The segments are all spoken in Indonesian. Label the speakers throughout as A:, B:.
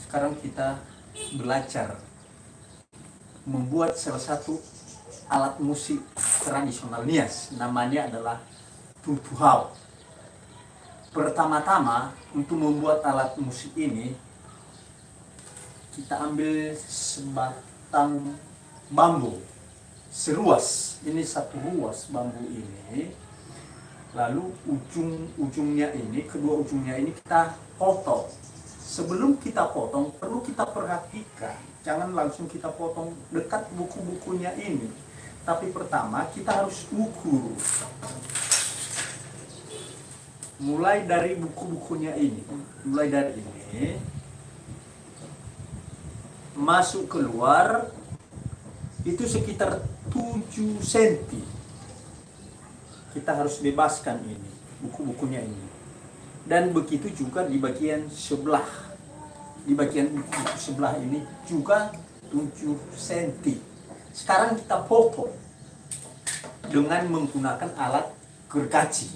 A: sekarang kita belajar membuat salah satu alat musik tradisional Nias, namanya adalah tutuhau. Pertama-tama untuk membuat alat musik ini kita ambil sebatang bambu seruas, ini satu ruas bambu ini, lalu ujungnya ini, kedua ujungnya ini kita potong. Sebelum kita potong perlu kita perhatikan, jangan langsung kita potong dekat buku-bukunya ini, tapi pertama kita harus ukur mulai dari buku-bukunya ini, mulai dari ini masuk keluar itu sekitar 7 cm. Kita harus bebaskan ini buku-bukunya ini, dan begitu juga di bagian sebelah, di bagian buku sebelah ini juga 7 cm. Sekarang kita potong dengan menggunakan alat gergaji.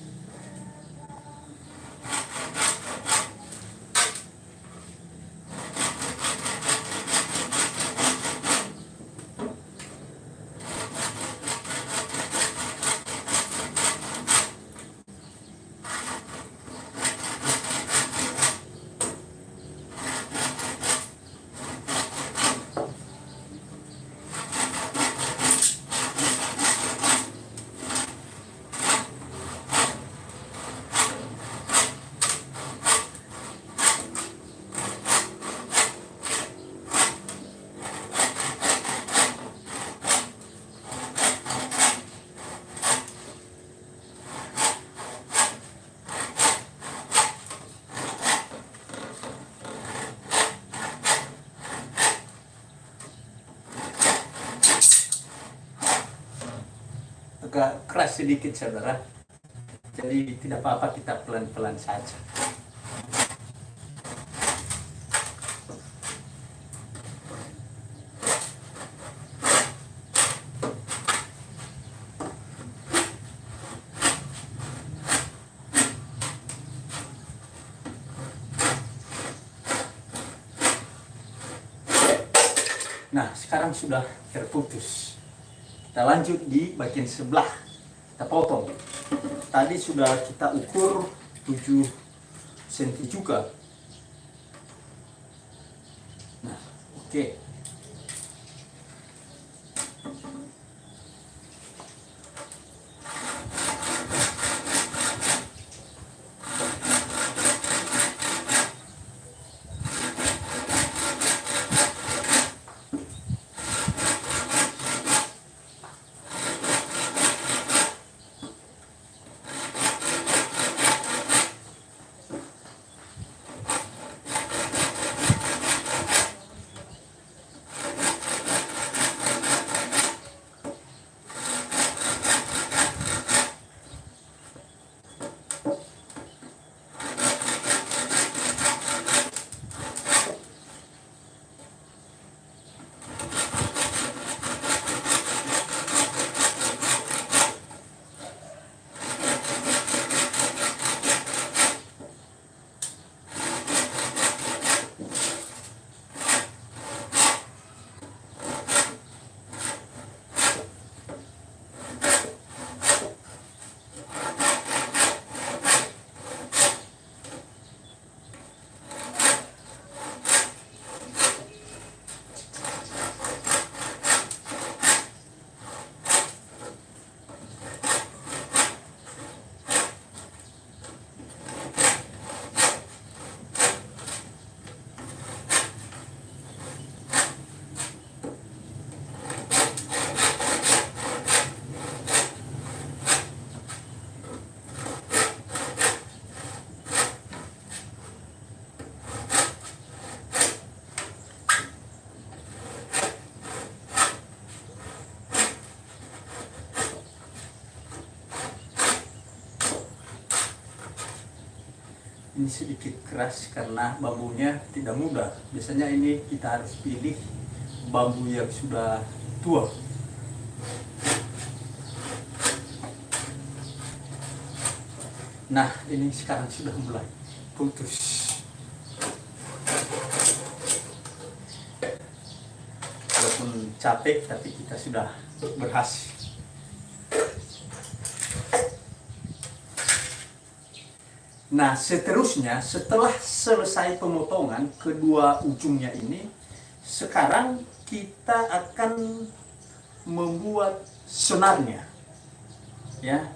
A: Agak keras sedikit saudara, jadi tidak apa-apa, kita pelan-pelan saja. Nah, sekarang sudah terputus. Kita lanjut di bagian sebelah, kita potong. Tadi sudah kita ukur 7 cm juga. Nah, oke. Ini sedikit keras karena bambunya tidak mudah. Biasanya ini kita harus pilih bambu yang sudah tua. Nah, ini sekarang sudah mulai putus. walaupun capek tapi kita sudah berhasil. Nah, seterusnya setelah selesai pemotongan kedua ujungnya ini, sekarang kita akan membuat senarnya. Ya.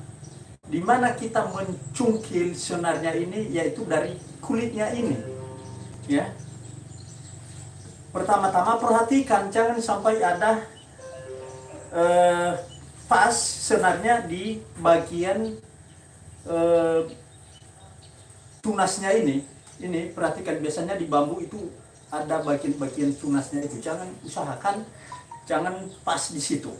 A: Di mana kita mencungkil senarnya ini yaitu dari kulitnya ini. Ya. Pertama-tama perhatikan jangan sampai ada pas senarnya di bagian tunasnya ini perhatikan, biasanya di bambu itu ada bagian-bagian tunasnya itu, usahakan jangan pas di situ.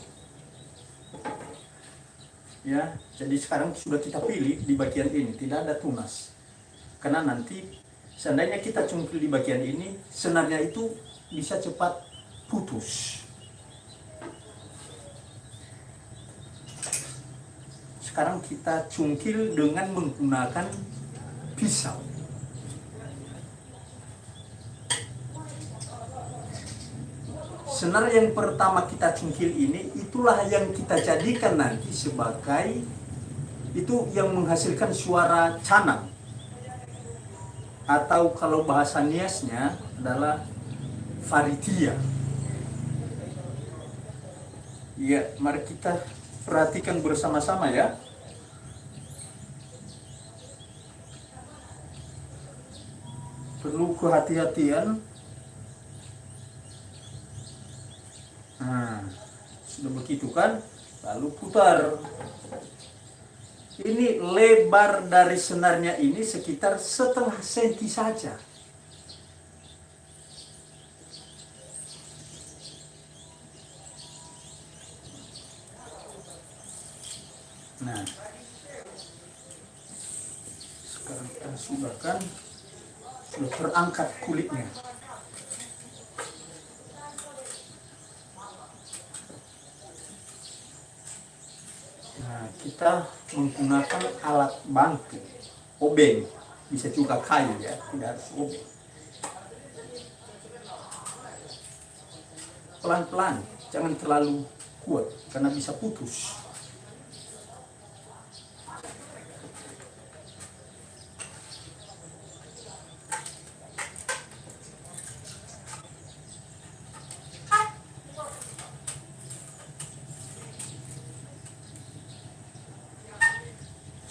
A: Ya, jadi sekarang sudah kita pilih di bagian ini tidak ada tunas, karena nanti seandainya kita cungkil di bagian ini, senarnya itu bisa cepat putus. Sekarang kita cungkil dengan menggunakan pisau. Senar yang pertama kita cungkil ini, itulah yang kita jadikan nanti sebagai itu yang menghasilkan suara canang, atau kalau bahasa niasnya adalah faritia. Ya, mari kita perhatikan bersama-sama ya. Perlu kehati-hatian. Nah, sudah begitu kan? Lalu putar. Ini lebar dari senarnya ini sekitar setengah senti saja. Nah, sekarang kita sudahkan. Sudah terangkat kulitnya. Nah, kita menggunakan alat bantu, obeng, bisa juga kayu ya, tidak harus obeng. Pelan-pelan, jangan terlalu kuat karena bisa putus.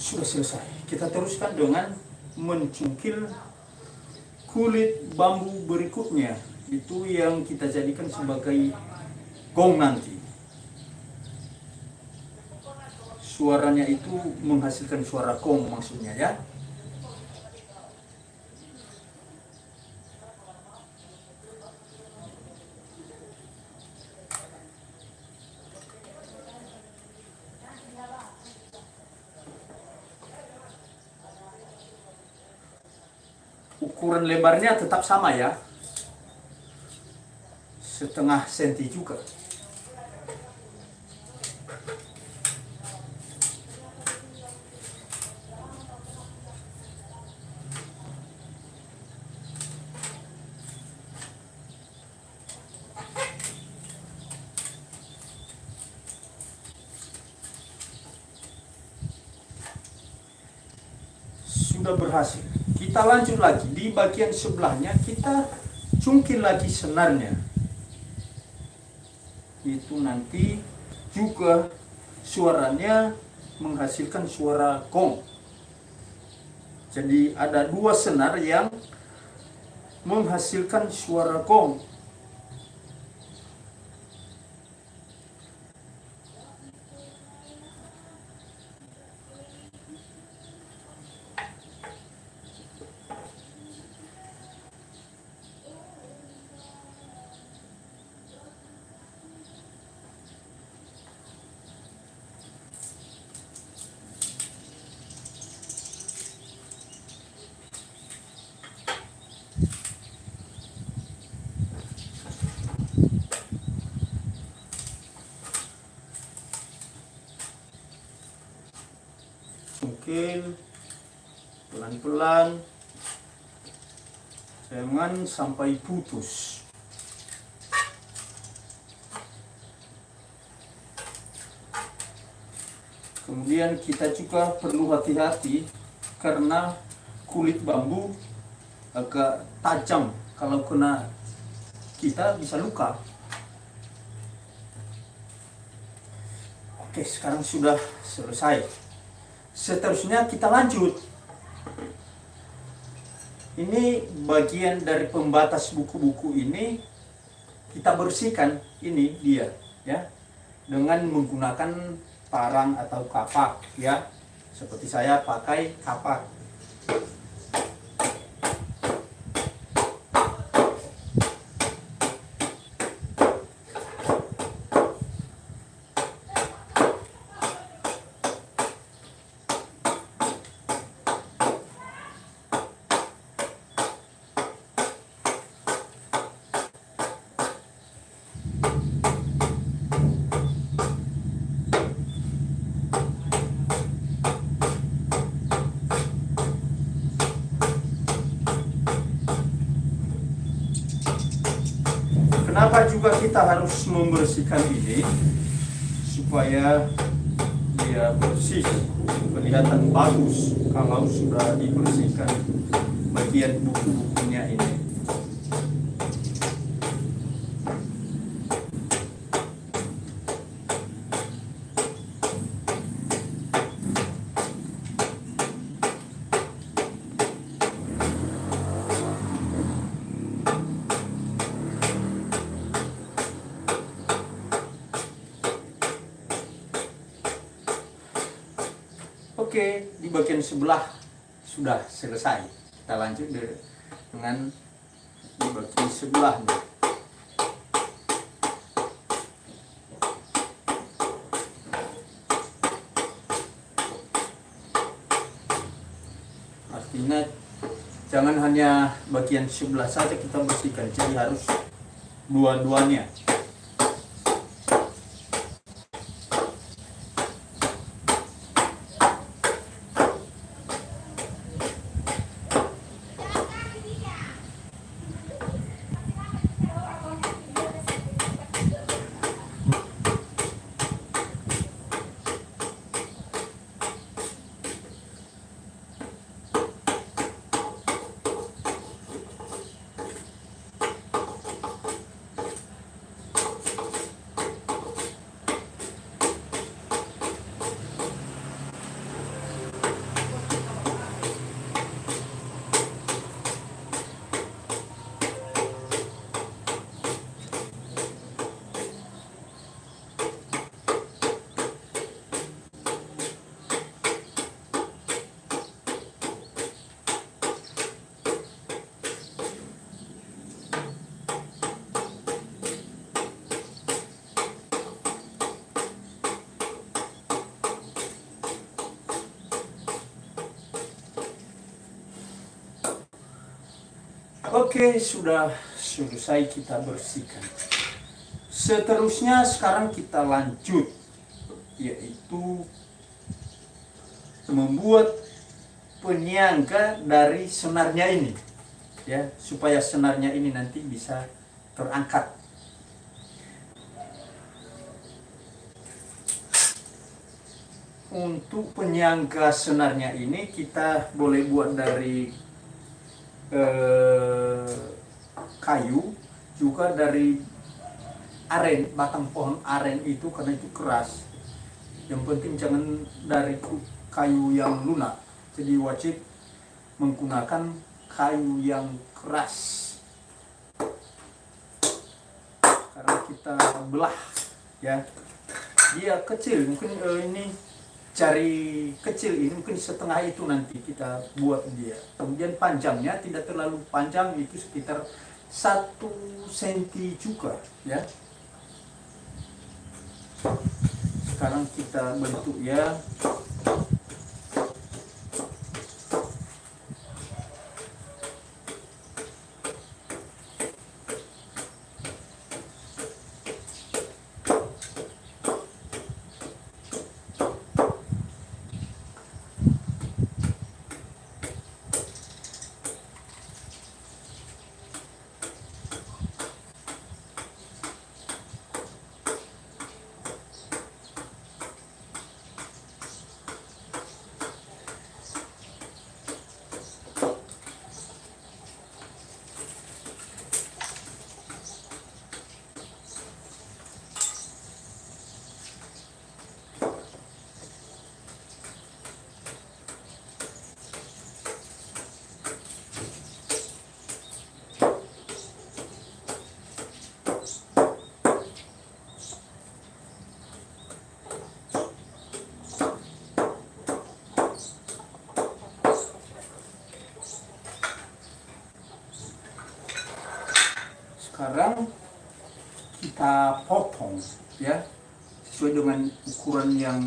A: Sudah selesai. Kita teruskan dengan mencungkil kulit bambu berikutnya. Itu yang kita jadikan sebagai gong nanti. Suaranya itu menghasilkan suara gong maksudnya ya. Ukuran lebarnya tetap sama ya, setengah senti juga. Sudah berhasil. Kita lanjut lagi di bagian sebelahnya, kita cungkil lagi senarnya. Itu nanti juga suaranya menghasilkan suara gong. Jadi ada dua senar yang menghasilkan suara gong. Cungkil pelan-pelan, jangan sampai putus. Kemudian kita juga perlu hati-hati karena kulit bambu agak tajam, kalau kena kita bisa luka. Oke, sekarang sudah selesai. Seterusnya kita lanjut. Ini bagian dari pembatas buku-buku ini kita bersihkan, ini dia ya, dengan menggunakan parang atau kapak ya. Seperti saya pakai kapak. Kenapa juga kita harus membersihkan ini? Supaya dia bersih, kelihatan bagus kalau sudah dibersihkan bagian buku-bukunya ini. Oke, di bagian sebelah sudah selesai. Kita lanjut dengan di bagian sebelahnya. Artinya jangan hanya bagian sebelah saja kita bersihkan, jadi harus dua-duanya. Oke, sudah selesai kita bersihkan. Seterusnya sekarang kita lanjut, yaitu membuat penyangga dari senarnya ini, ya, supaya senarnya ini nanti bisa terangkat. Untuk penyangga senarnya ini kita boleh buat dari kayu, juga dari aren, batang pohon aren itu, karena itu keras. Yang penting jangan dari kayu yang lunak, jadi wajib menggunakan kayu yang keras karena kita belah ya. Dia kecil, mungkin ini jari kecil ini mungkin setengah itu nanti kita buat dia. Kemudian panjangnya tidak terlalu panjang, itu sekitar 1 cm juga ya. Sekarang kita bentuk ya. Sekarang kita potong ya sesuai dengan ukuran yang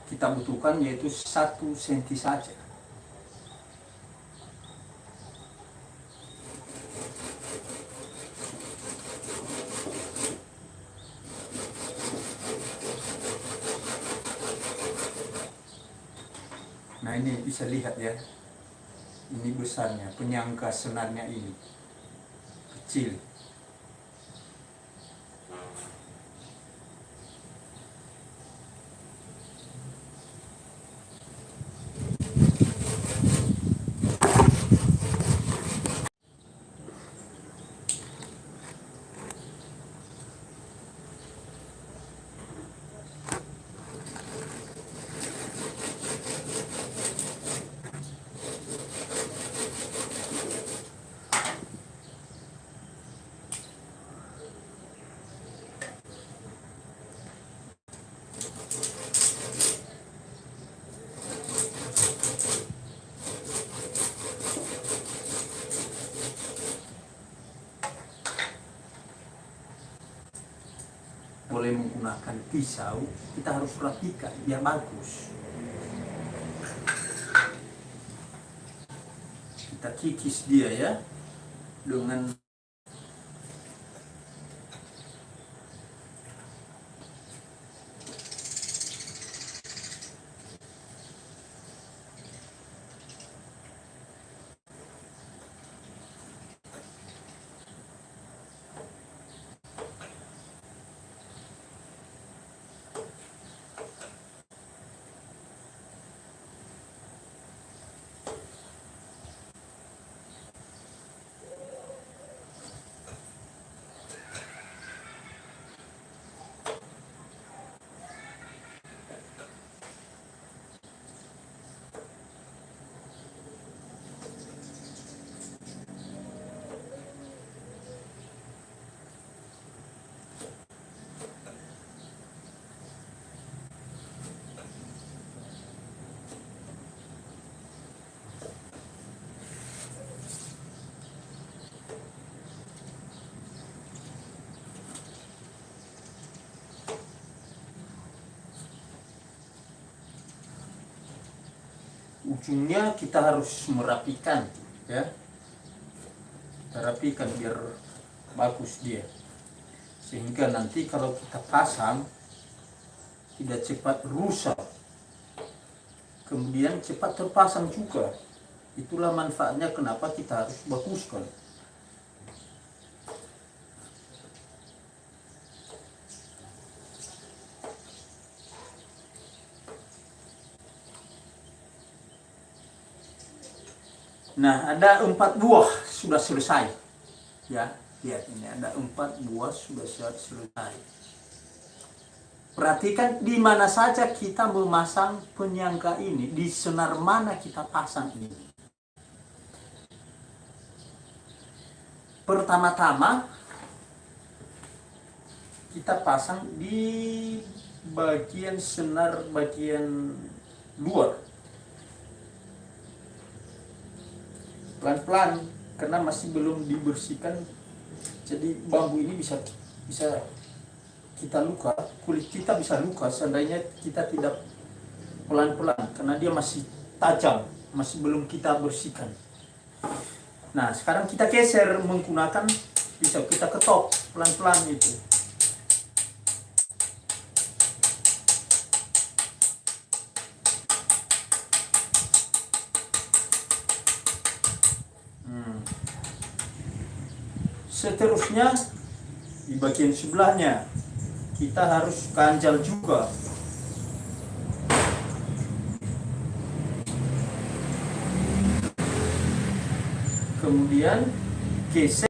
A: kita butuhkan, yaitu 1 cm saja. Nah, ini bisa lihat ya, ini besarnya, penyangga senarnya ini kecil. Boleh menggunakan pisau, kita harus rapikan biar bagus. Kita kikis dia ya dengan ujungnya kita harus merapikan ya, kita rapikan biar bagus dia, sehingga nanti kalau kita pasang tidak cepat rusak, kemudian cepat terpasang juga. Itulah manfaatnya kenapa kita harus baguskan. Nah, ada 4 buah sudah selesai. Ya, lihat ini ada 4 buah sudah selesai. Perhatikan di mana saja kita memasang penyangga ini, di senar mana kita pasang ini. Pertama-tama kita pasang di bagian senar bagian luar. Pelan-pelan karena masih belum dibersihkan, jadi bambu ini bisa kita luka, kulit kita bisa luka seandainya kita tidak pelan-pelan, karena dia masih tajam, masih belum kita bersihkan. Nah, sekarang kita geser menggunakan pisau, kita ketok pelan-pelan itu. Seterusnya di bagian sebelahnya kita harus ganjal juga. Kemudian geser.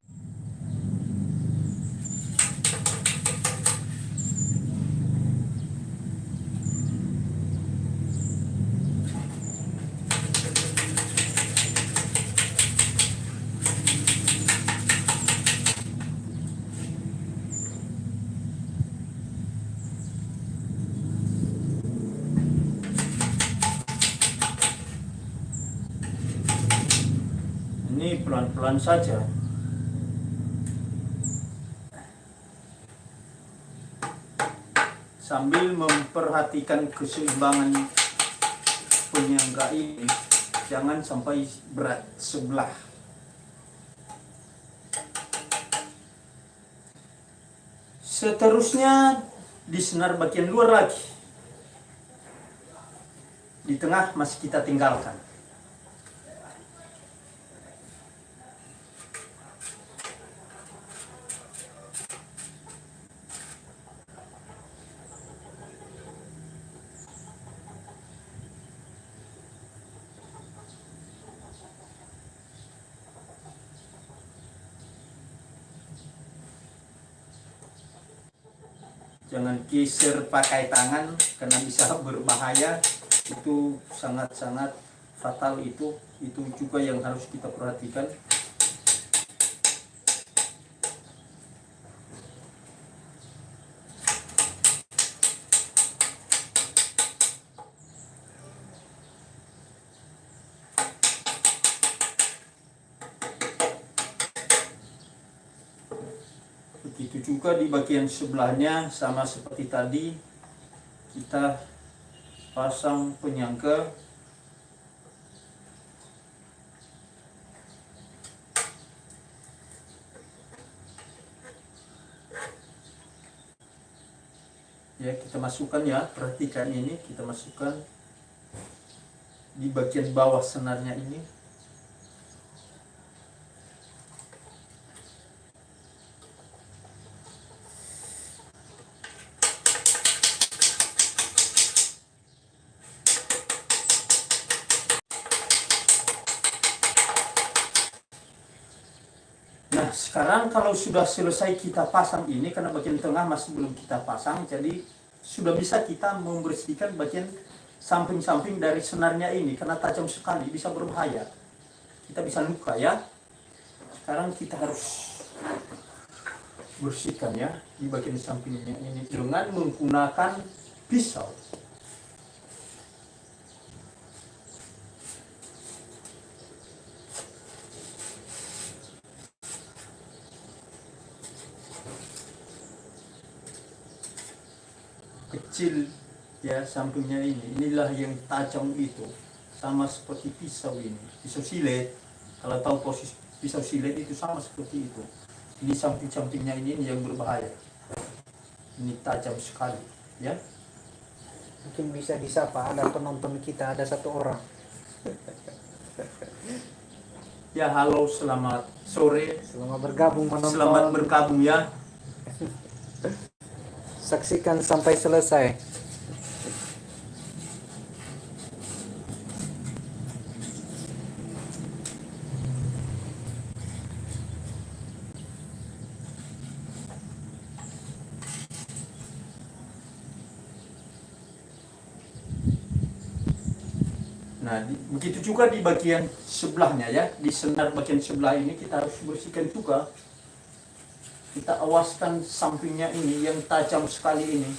A: Ini pelan-pelan saja. sambil memperhatikan keseimbangan penyangga ini, jangan sampai berat sebelah. Seterusnya di senar bagian luar lagi, di tengah masih kita tinggalkan. Jangan geser pakai tangan karena bisa berbahaya, itu sangat-sangat fatal. Itu juga yang harus kita perhatikan. Begitu juga di bagian sebelahnya, sama seperti tadi, kita pasang penyangga. Ya, kita masukkan ya, perhatikan ini, kita masukkan di bagian bawah senarnya ini. Nah, sekarang kalau sudah selesai kita pasang ini, karena bagian tengah masih belum kita pasang, jadi sudah bisa kita membersihkan bagian samping-samping dari senarnya ini, karena tajam sekali, bisa berbahaya. Kita bisa luka ya. Sekarang kita harus bersihkan ya di bagian sampingnya ini dengan menggunakan pisau. Kecil ya sampingnya ini, inilah yang tajam itu, sama seperti pisau ini, pisau silet. Kalau tahu posisi pisau silet itu sama seperti itu. Ini samping-sampingnya ini yang berbahaya, ini tajam sekali ya.
B: Mungkin bisa disapa, ada penonton kita, ada satu orang.
A: Ya, halo, selamat sore,
B: Selamat bergabung menonton.
A: selamat bergabung ya.
B: Saksikan sampai selesai.
A: Nah, begitu juga di bagian sebelahnya ya, di senar bagian sebelah ini kita harus bersihkan juga. Kita awaskan sampingnya ini yang tajam sekali ini.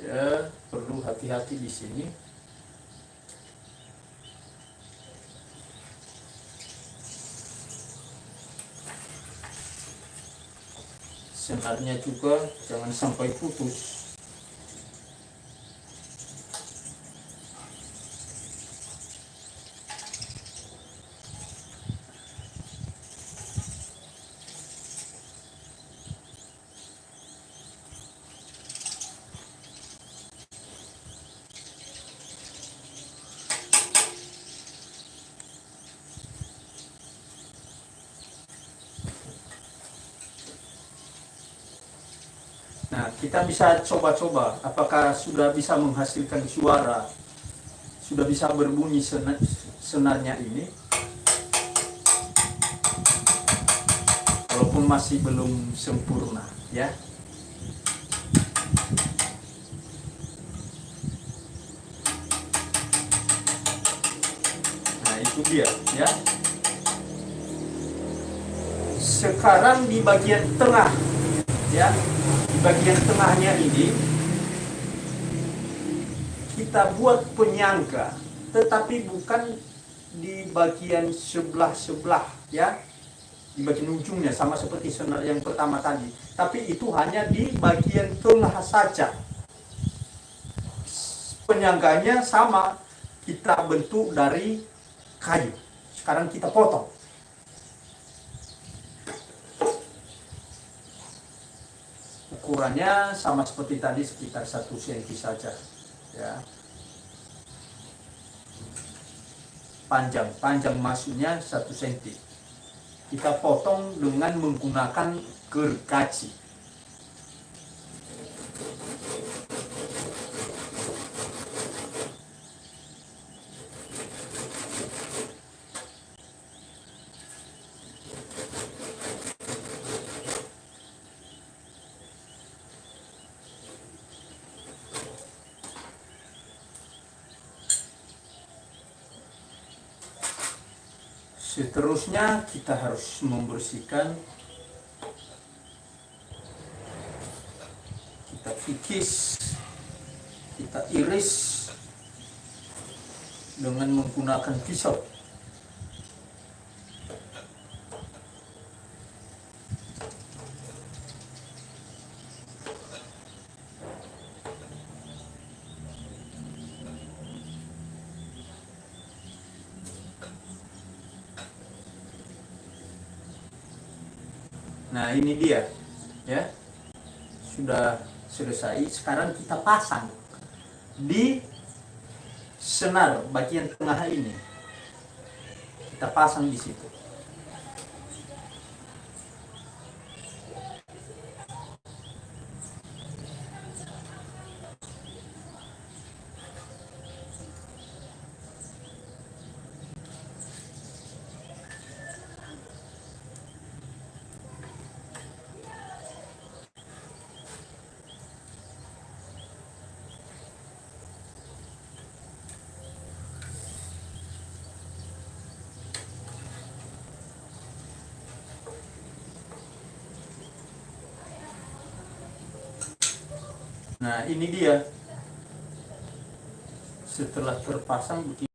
A: Ya, perlu hati-hati di sini. Senarnya juga jangan sampai putus. Nah, kita bisa coba-coba apakah sudah bisa menghasilkan suara, sudah bisa berbunyi senarnya ini. Walaupun masih belum sempurna, ya. Nah, itu dia, ya. Sekarang di bagian tengah, ya, di bagian tengahnya ini kita buat penyangga, tetapi bukan di bagian sebelah-sebelah, ya, di bagian ujungnya sama seperti senar yang pertama tadi, tapi itu hanya di bagian tengah saja. Penyangganya sama, kita bentuk dari kayu. Sekarang kita potong. Ukurannya sama seperti tadi, sekitar 1 cm saja, ya. Panjang masuknya 1 cm. Kita potong dengan menggunakan gergaji. Seterusnya kita harus membersihkan, kita kikis, kita iris dengan menggunakan pisau. Nah, ini dia, ya, sudah selesai. Sekarang kita pasang di senar bagian tengah ini. Kita pasang di situ. Nah, ini dia. Setelah terpasang begini.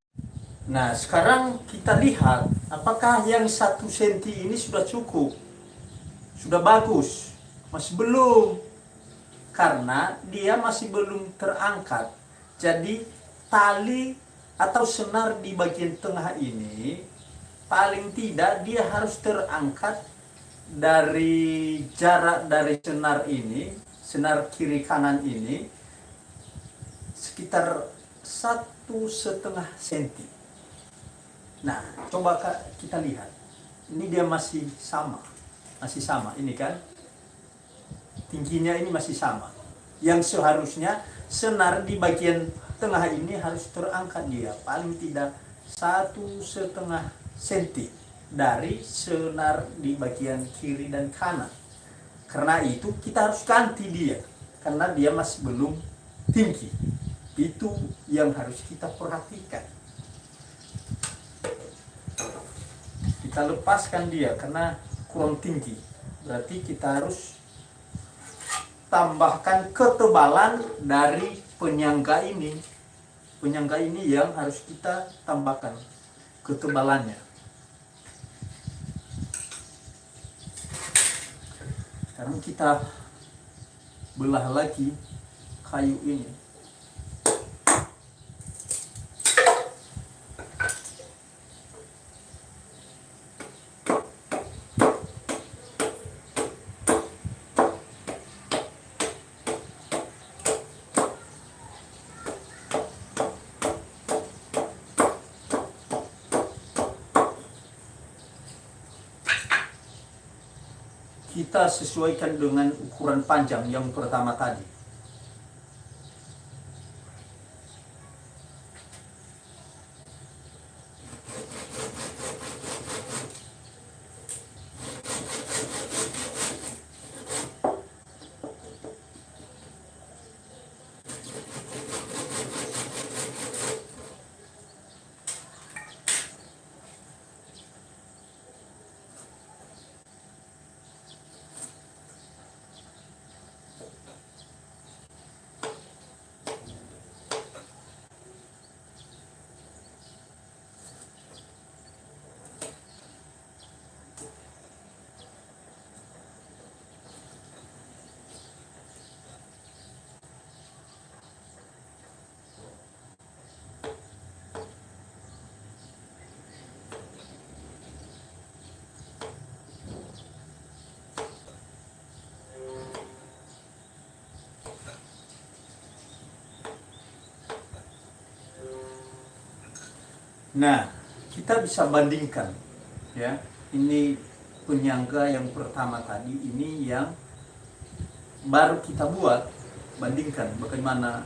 A: Nah, sekarang kita lihat apakah yang 1 cm ini sudah cukup, sudah bagus. Masih belum, karena dia masih belum terangkat. Jadi tali atau senar di bagian tengah ini paling tidak dia harus terangkat dari jarak dari senar ini, senar kiri kanan ini, sekitar 1,5 cm. Nah, coba kita lihat. Ini dia masih sama, ini kan. Tingginya ini masih sama. Yang seharusnya senar di bagian tengah ini harus terangkat dia paling tidak 1,5 cm dari senar di bagian kiri dan kanan. Karena itu kita harus ganti dia, karena dia masih belum tinggi. Itu yang harus kita perhatikan. Kita lepaskan dia karena kurang tinggi. Berarti kita harus tambahkan ketebalan dari penyangga ini. Penyangga ini yang harus kita tambahkan ketebalannya. Sekarang kita belah lagi kayu ini. kita sesuaikan dengan ukuran panjang yang pertama tadi. Nah, kita bisa bandingkan, ya. Ini penyangga yang pertama tadi, ini yang baru kita buat. Bandingkan bagaimana.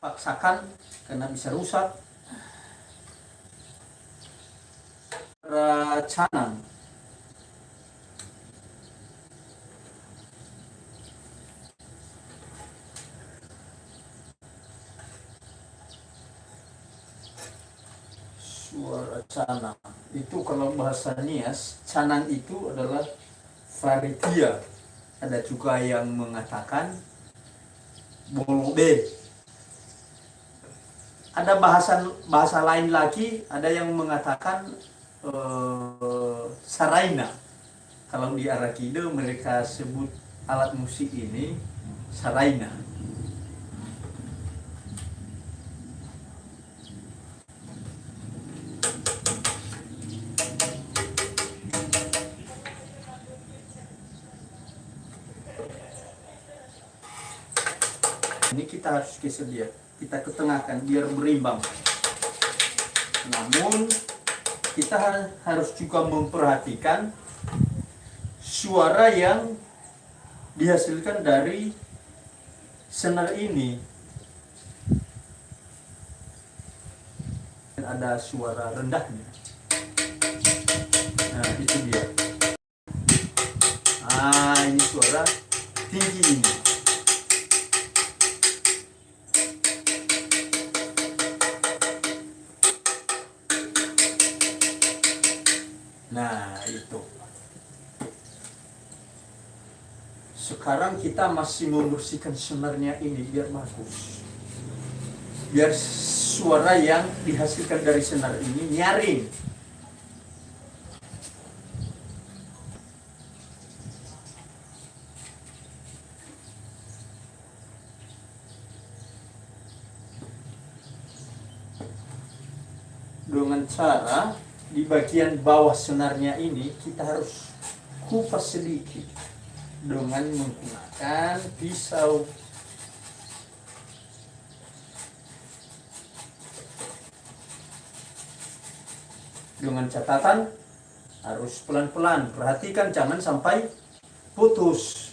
A: Paksakan karena bisa rusak. Canang. Suara canang itu kalau bahasa Nias, canang itu adalah varitia. Ada juga yang mengatakan bolobe. Ada bahasa lain lagi, ada yang mengatakan saraina. Kalau di Arakido mereka sebut alat musik ini saraina. Ini kita harus geser dia, kita ketengahkan biar berimbang. Namun kita harus juga memperhatikan suara yang dihasilkan dari senar ini. Ada suara rendahnya. Nah, itu dia. Ini suara tinggi ini. Nah, itu. Sekarang kita masih membersihkan senarnya ini biar bagus. Biar suara yang dihasilkan dari senar ini nyaring. Dengan cara di bagian bawah senarnya ini kita harus kupas sedikit dengan menggunakan pisau. Dengan catatan harus pelan-pelan, perhatikan jangan sampai putus.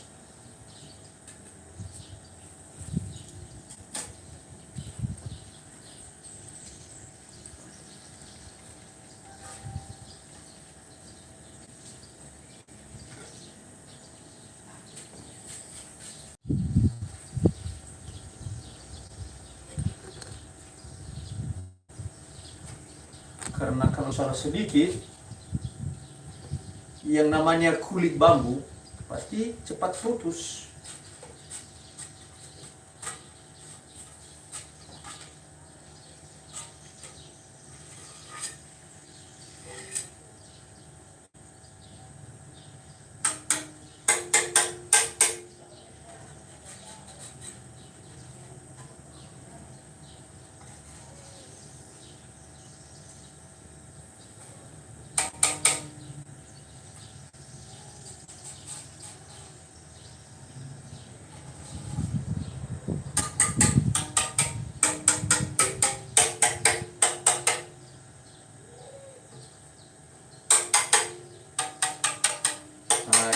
A: Karena kalau salah sedikit, yang namanya kulit bambu pasti cepat putus.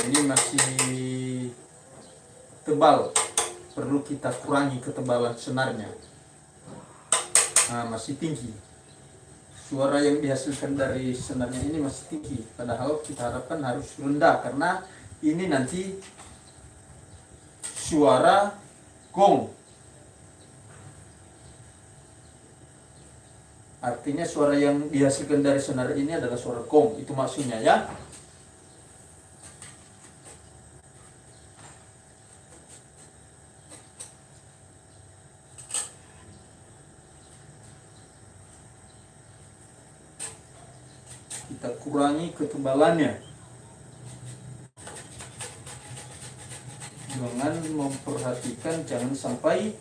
A: ini masih tebal, perlu kita kurangi ketebalan senarnya. Nah, masih tinggi. Suara yang dihasilkan dari senarnya ini masih tinggi, padahal kita harapkan harus rendah karena ini nanti suara gong. Artinya suara yang dihasilkan dari senar ini adalah suara gong, itu maksudnya ya. Kita kurangi ketebalannya dengan memperhatikan jangan sampai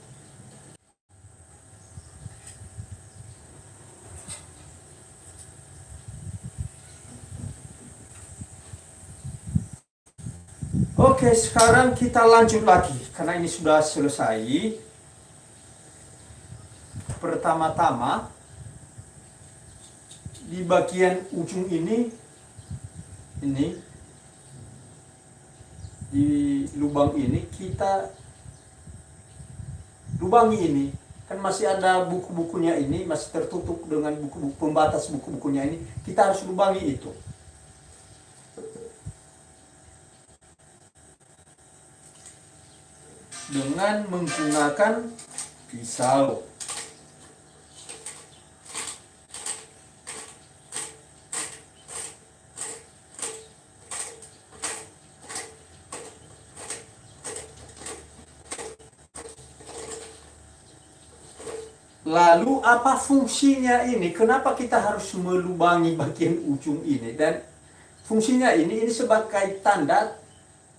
A: Oke, sekarang kita lanjut lagi karena ini sudah selesai. Pertama-tama di bagian ujung ini di lubang ini kita lubangi ini. Kan masih ada buku-bukunya ini, masih tertutup dengan buku-buku pembatas buku-bukunya ini. Kita harus lubangi itu. Dengan menggunakan pisau. Lalu apa fungsinya ini? Kenapa kita harus melubangi bagian ujung ini? Dan fungsinya ini sebagai tanda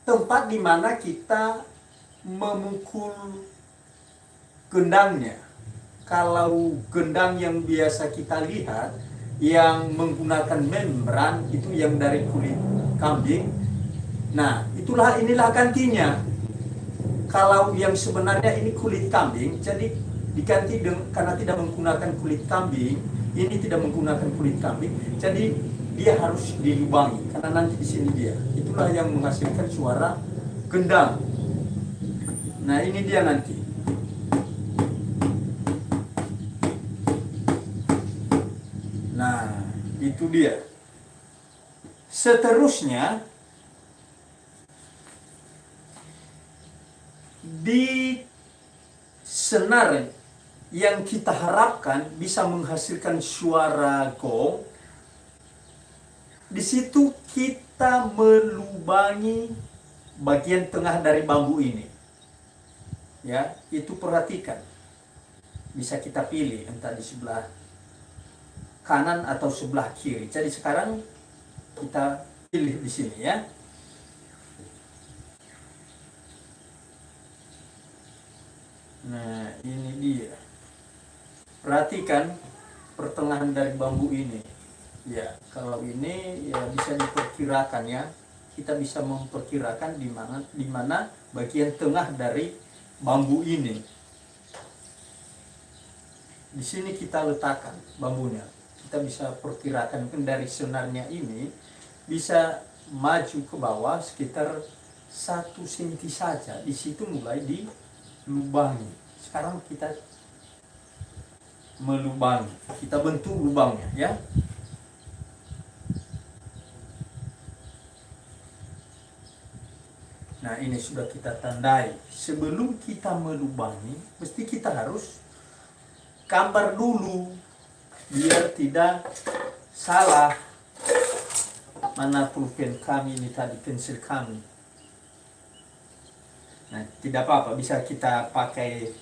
A: tempat di mana kita memukul gendangnya. Kalau gendang yang biasa kita lihat yang menggunakan membran itu yang dari kulit kambing. Nah, inilah gantinya. Kalau yang sebenarnya ini kulit kambing, jadi diganti karena tidak menggunakan kulit kambing, ini tidak menggunakan kulit kambing, jadi dia harus dilubangi karena nanti di sini dia. Itulah yang menghasilkan suara gendang. Nah, ini dia nanti. Nah, itu dia. Seterusnya di senar yang kita harapkan bisa menghasilkan suara gong, di situ kita melubangi bagian tengah dari bambu ini. Ya, itu perhatikan. Bisa kita pilih entah di sebelah kanan atau sebelah kiri. Jadi sekarang kita pilih di sini ya. Nah, ini dia. Perhatikan pertengahan dari bambu ini. Ya, kalau ini ya bisa diperkirakan ya. Kita bisa memperkirakan di mana bagian tengah dari bambu ini. Di sini kita letakkan bambunya. Kita bisa perkirakan dari senarnya ini bisa maju ke bawah sekitar 1 cm saja. Di situ mulai dilubangi. Sekarang kita melubangi. Kita bentuk lubangnya ya. Nah, ini sudah kita tandai. Sebelum kita melubangi, mesti kita harus gambar dulu biar tidak salah. Mana pulpen kami ini tadi, pensil kami. Nah, tidak apa-apa, bisa kita pakai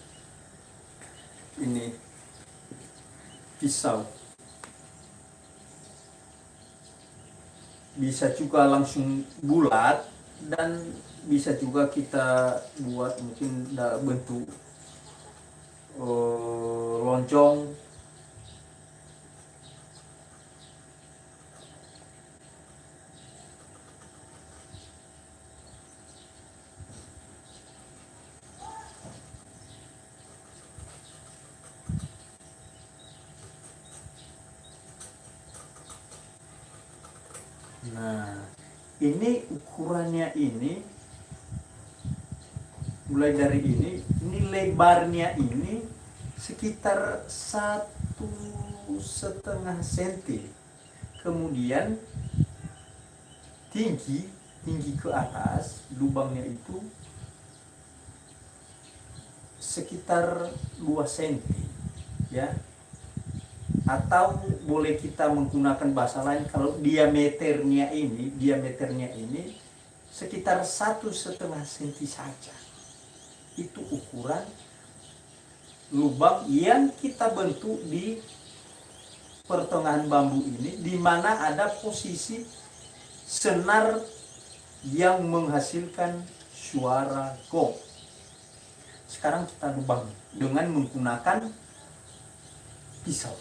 A: ini pisau. Bisa juga langsung bulat dan bisa juga kita buat mungkin bentuk loncong. Nah, Ini ukurannya ini, mulai dari ini lebarnya ini sekitar 1,5 senti. Kemudian tinggi ke atas lubangnya itu sekitar 2 senti, ya. Atau boleh kita menggunakan bahasa lain, kalau diameternya ini sekitar 1,5 senti saja. Itu ukuran lubang yang kita bentuk di pertengahan bambu ini, di mana ada posisi senar yang menghasilkan suara gong. Sekarang kita lubang dengan menggunakan pisau.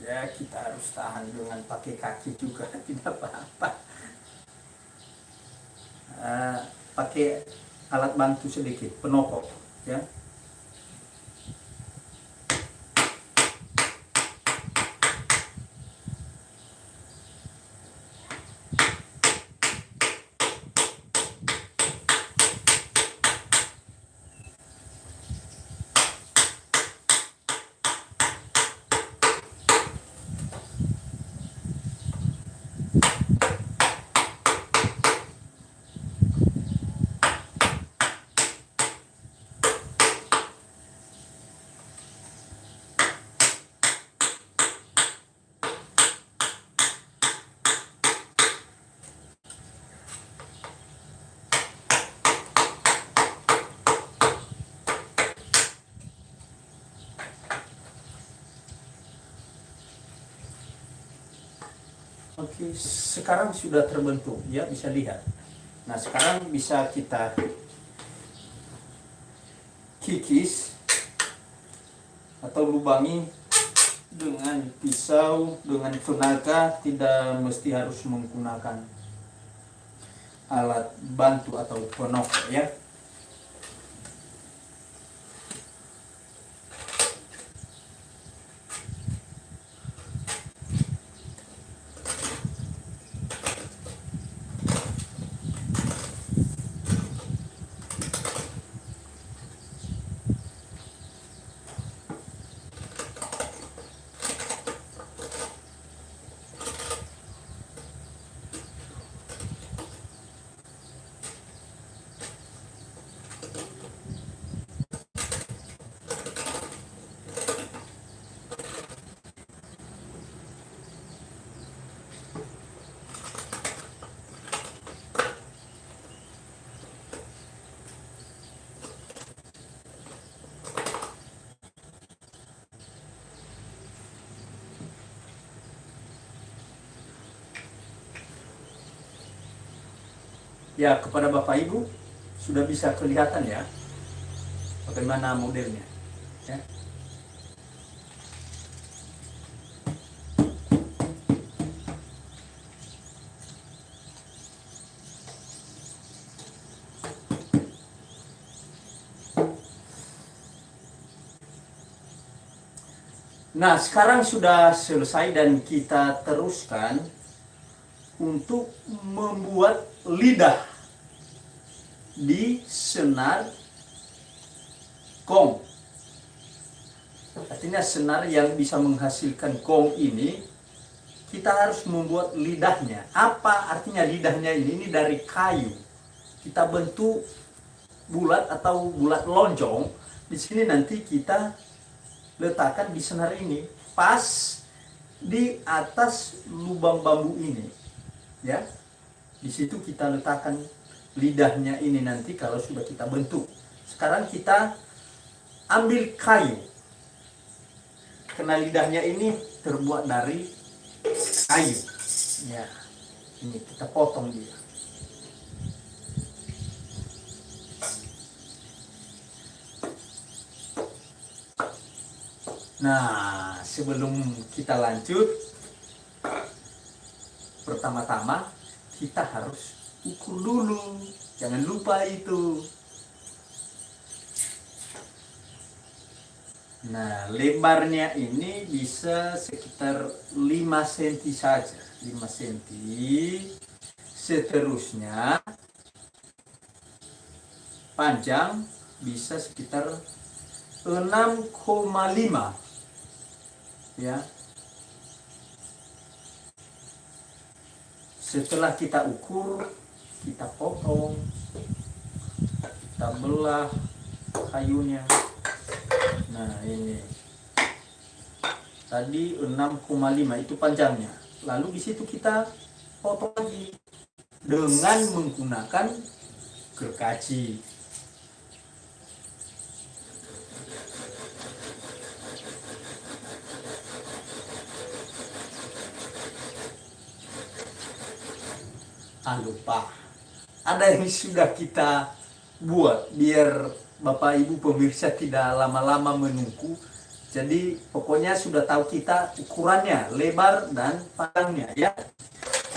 A: Ya, kita harus tahan dengan pakai kaki juga, tidak apa-apa. Pakai alat bantu sedikit, penopok, ya. Oke, sekarang sudah terbentuk, ya, bisa lihat. Nah, sekarang bisa kita kikis atau lubangi dengan pisau, dengan tenaga, tidak mesti harus menggunakan alat bantu atau penopok, ya. Ya, kepada Bapak Ibu sudah bisa kelihatan, ya, bagaimana modelnya, ya. Nah, sekarang sudah selesai dan kita teruskan untuk membuat lidah di senar gong. Artinya senar yang bisa menghasilkan gong ini, kita harus membuat lidahnya. Apa artinya lidahnya ini? Ini dari kayu. Kita bentuk bulat atau bulat lonjong. Di sini nanti kita letakkan di senar ini, pas di atas lubang bambu ini, ya. Di situ kita letakkan lidahnya ini nanti kalau sudah kita bentuk. Sekarang kita ambil kayu, karena lidahnya ini terbuat dari kayu, ya. Ini kita potong dia. Nah, sebelum kita lanjut, pertama-tama kita harus ukur dulu. Jangan lupa itu. Nah, lebarnya ini bisa sekitar 5 cm saja, 5 cm. Seterusnya panjang bisa sekitar 6,5 ya. Setelah kita ukur, kita potong, kita belah kayunya. Nah, ini tadi 6,5 itu panjangnya. Lalu di situ kita potong lagi dengan menggunakan gergaji. Lupa, ada yang sudah kita buat biar Bapak Ibu pemirsa tidak lama-lama menunggu. Jadi pokoknya sudah tahu kita ukurannya, lebar dan panjangnya ya.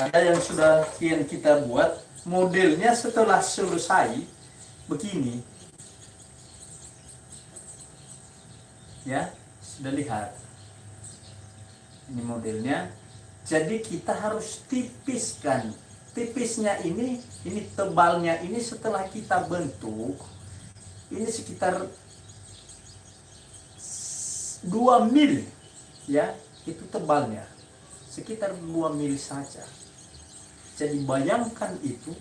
A: Ada yang sudah kita buat, modelnya setelah selesai begini ya, sudah lihat ini modelnya. Jadi kita harus tipiskan. Tipisnya ini tebalnya ini setelah kita bentuk ini sekitar 2 mil ya, itu tebalnya sekitar 2 mil saja. Jadi bayangkan itu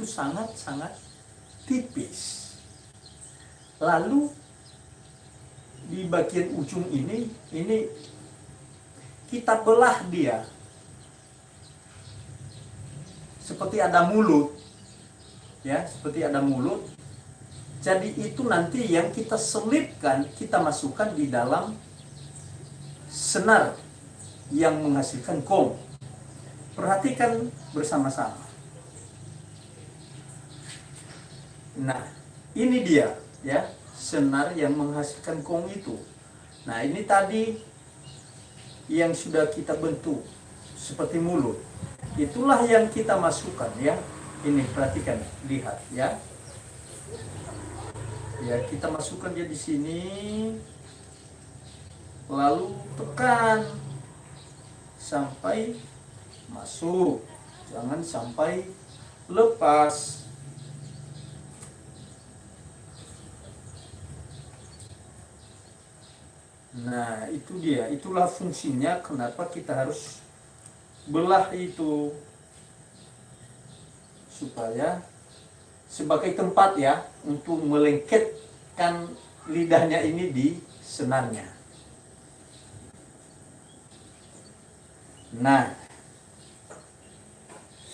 A: sangat-sangat tipis. Lalu di bagian ujung ini kita belah dia seperti ada mulut ya, seperti ada mulut. Jadi itu nanti yang kita selipkan, kita masukkan di dalam senar yang menghasilkan gong. Perhatikan bersama-sama. Nah, ini dia ya, senar yang menghasilkan gong itu. Nah, ini tadi yang sudah kita bentuk seperti mulut. Itulah yang kita masukkan ya. Ini perhatikan, lihat ya. Ya, kita masukkan dia di sini. Lalu tekan sampai masuk. Jangan sampai lepas. Nah, itu dia. Itulah fungsinya kenapa kita harus belah itu, supaya sebagai tempat ya untuk melengketkan lidahnya ini di senarnya. Nah,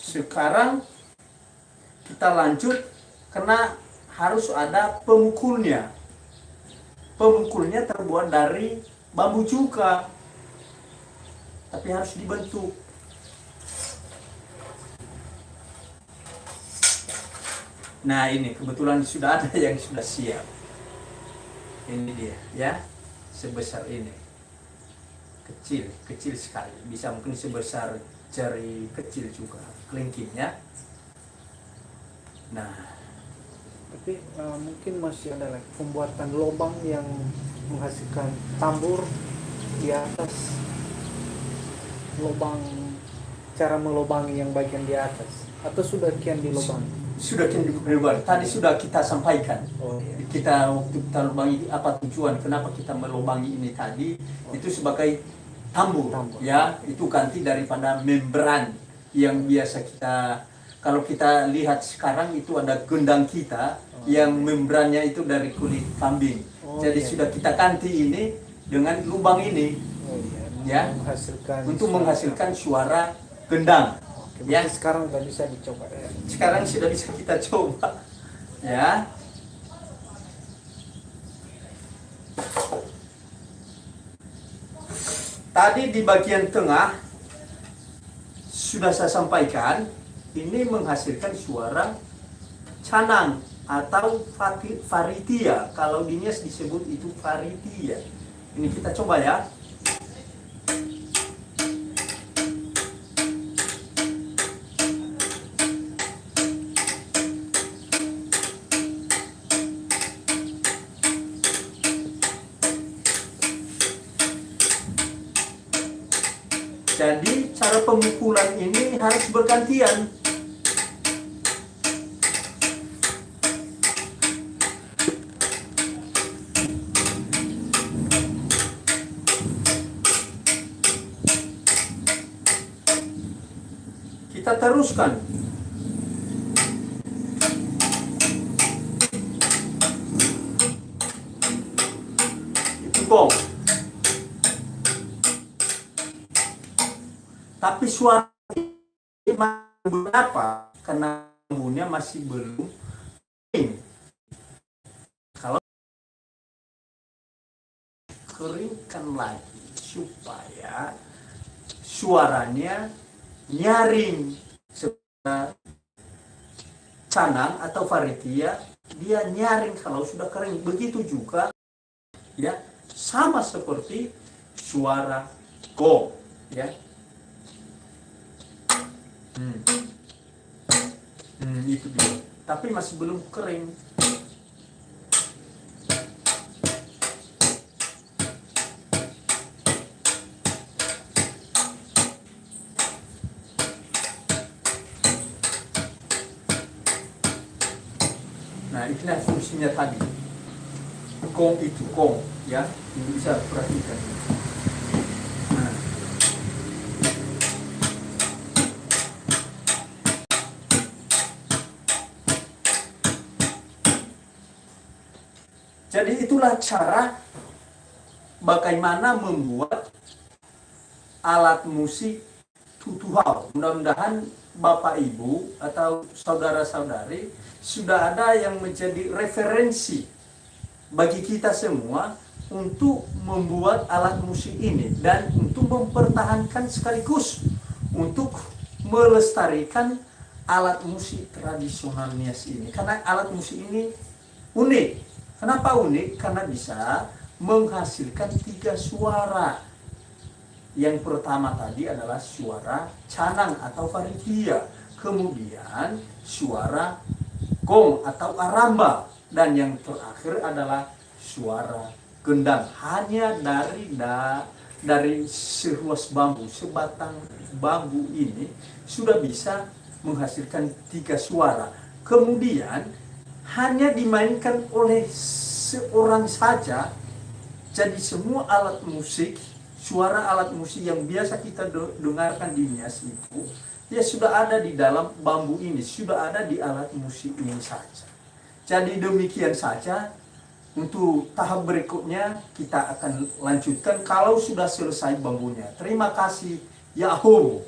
A: sekarang kita lanjut karena harus ada pemukulnya. Pemukulnya terbuat dari bambu cuka, tapi harus dibentuk. Nah, ini kebetulan sudah ada yang sudah siap. Ini dia ya, sebesar ini. Kecil sekali. Bisa mungkin sebesar jari kecil juga kelingkingnya. Nah,
B: tapi mungkin masih ada lagi pembuatan lubang yang menghasilkan tambur di atas, lubang, cara melubangi yang bagian di atas, atau sudah kian dilubangi?
A: Sudah dilubangi. Tadi sudah kita sampaikan.
B: Oh, iya.
A: Kita waktu kita lubangi apa tujuan, kenapa kita melubangi ini tadi, itu sebagai tambur ya, itu ganti daripada membran yang biasa kita, kalau kita lihat sekarang itu ada gendang kita yang membrannya itu dari kulit kambing. Jadi iya, sudah kita ganti ini dengan lubang ini ya, untuk menghasilkan suara gendang.
B: Oke, ya, sekarang sudah bisa dicoba ya.
A: Sekarang sudah bisa kita coba ya. Tadi di bagian tengah sudah saya sampaikan, ini menghasilkan suara canang atau varitia. Kalau di Nias disebut itu varitia. Ini kita coba ya. cara pemukulan ini harus bergantian. Kita teruskan. Itu gong. Tapi suara ini berapa? Karena bambunya masih belum kering. Kalau keringkan lagi supaya suaranya nyaring. Canang atau varitia dia nyaring kalau sudah kering. Begitu juga ya, sama seperti suara gong ya. Itu dia. Tapi masih belum kering. Nah, inilah fungsinya tadi. Gong itu gong ya, ini bisa perhatikan. Nah. Jadi itulah cara bagaimana membuat alat musik tutuhal. Mudah-mudahan Bapak Ibu atau saudara-saudari sudah ada yang menjadi referensi bagi kita semua untuk membuat alat musik ini dan untuk mempertahankan sekaligus untuk melestarikan alat musik tradisional Nias ini. Karena alat musik ini unik. Kenapa unik? Karena bisa menghasilkan 3 suara. Yang pertama tadi adalah suara canang atau varitia, kemudian suara gong atau aramba, dan yang terakhir adalah suara gendang. Hanya dari seruas bambu, sebatang bambu ini sudah bisa menghasilkan 3 suara. Kemudian hanya dimainkan oleh seorang saja. Jadi semua alat musik, suara alat musik yang biasa kita dengarkan di Nias itu, ya sudah ada di dalam bambu ini, sudah ada di alat musik ini saja. Jadi demikian saja. Untuk tahap berikutnya kita akan lanjutkan kalau sudah selesai bambunya. Terima kasih. Yahoo.